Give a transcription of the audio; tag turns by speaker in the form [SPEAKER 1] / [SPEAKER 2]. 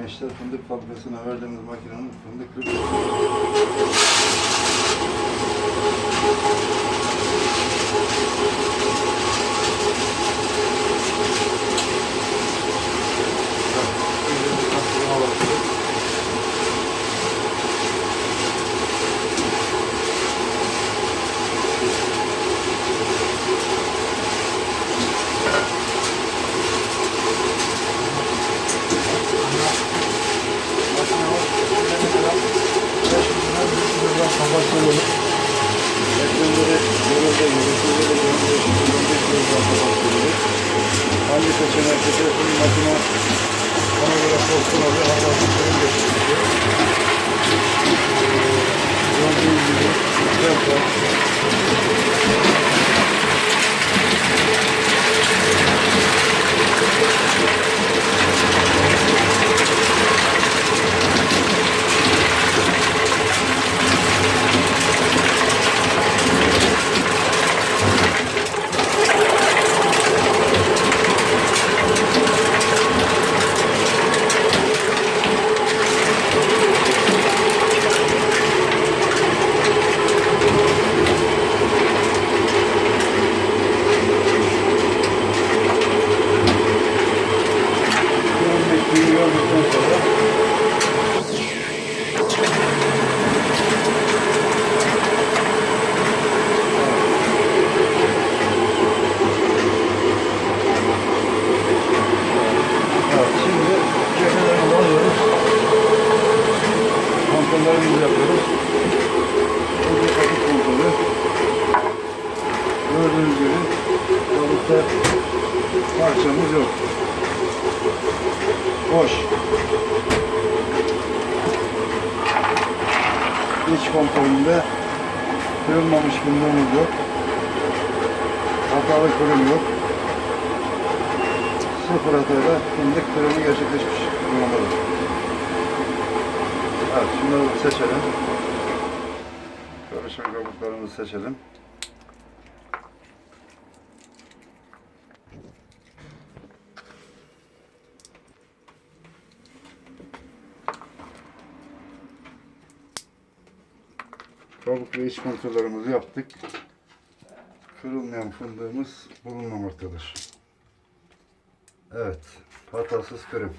[SPEAKER 1] gençler, fındık fabrikasına verdiğimiz makinenin fındık kırık. Hangi seçenek seçersin makine ona göre postun oluyor. Hatta bir geçiyor. Gördüğünüz gibi güzel. Kontrollerimizi yapıyoruz. Burada kapı kontrolü. Gördüğünüz gibi kapıda parçamız yok. Boş. İç kontrolünde kırılmamış fındığımız yok. Hatalı kırım yok. Sıfır hatayla fındık kırımı gerçekleşmiş durumdadır. Evet, şunları seçelim. Karışım kabuklarımızı seçelim. Kabuk ve iç kontrollerimizi yaptık. Kırılmayan fındığımız bulunmamaktadır. Evet, hatasız kırım.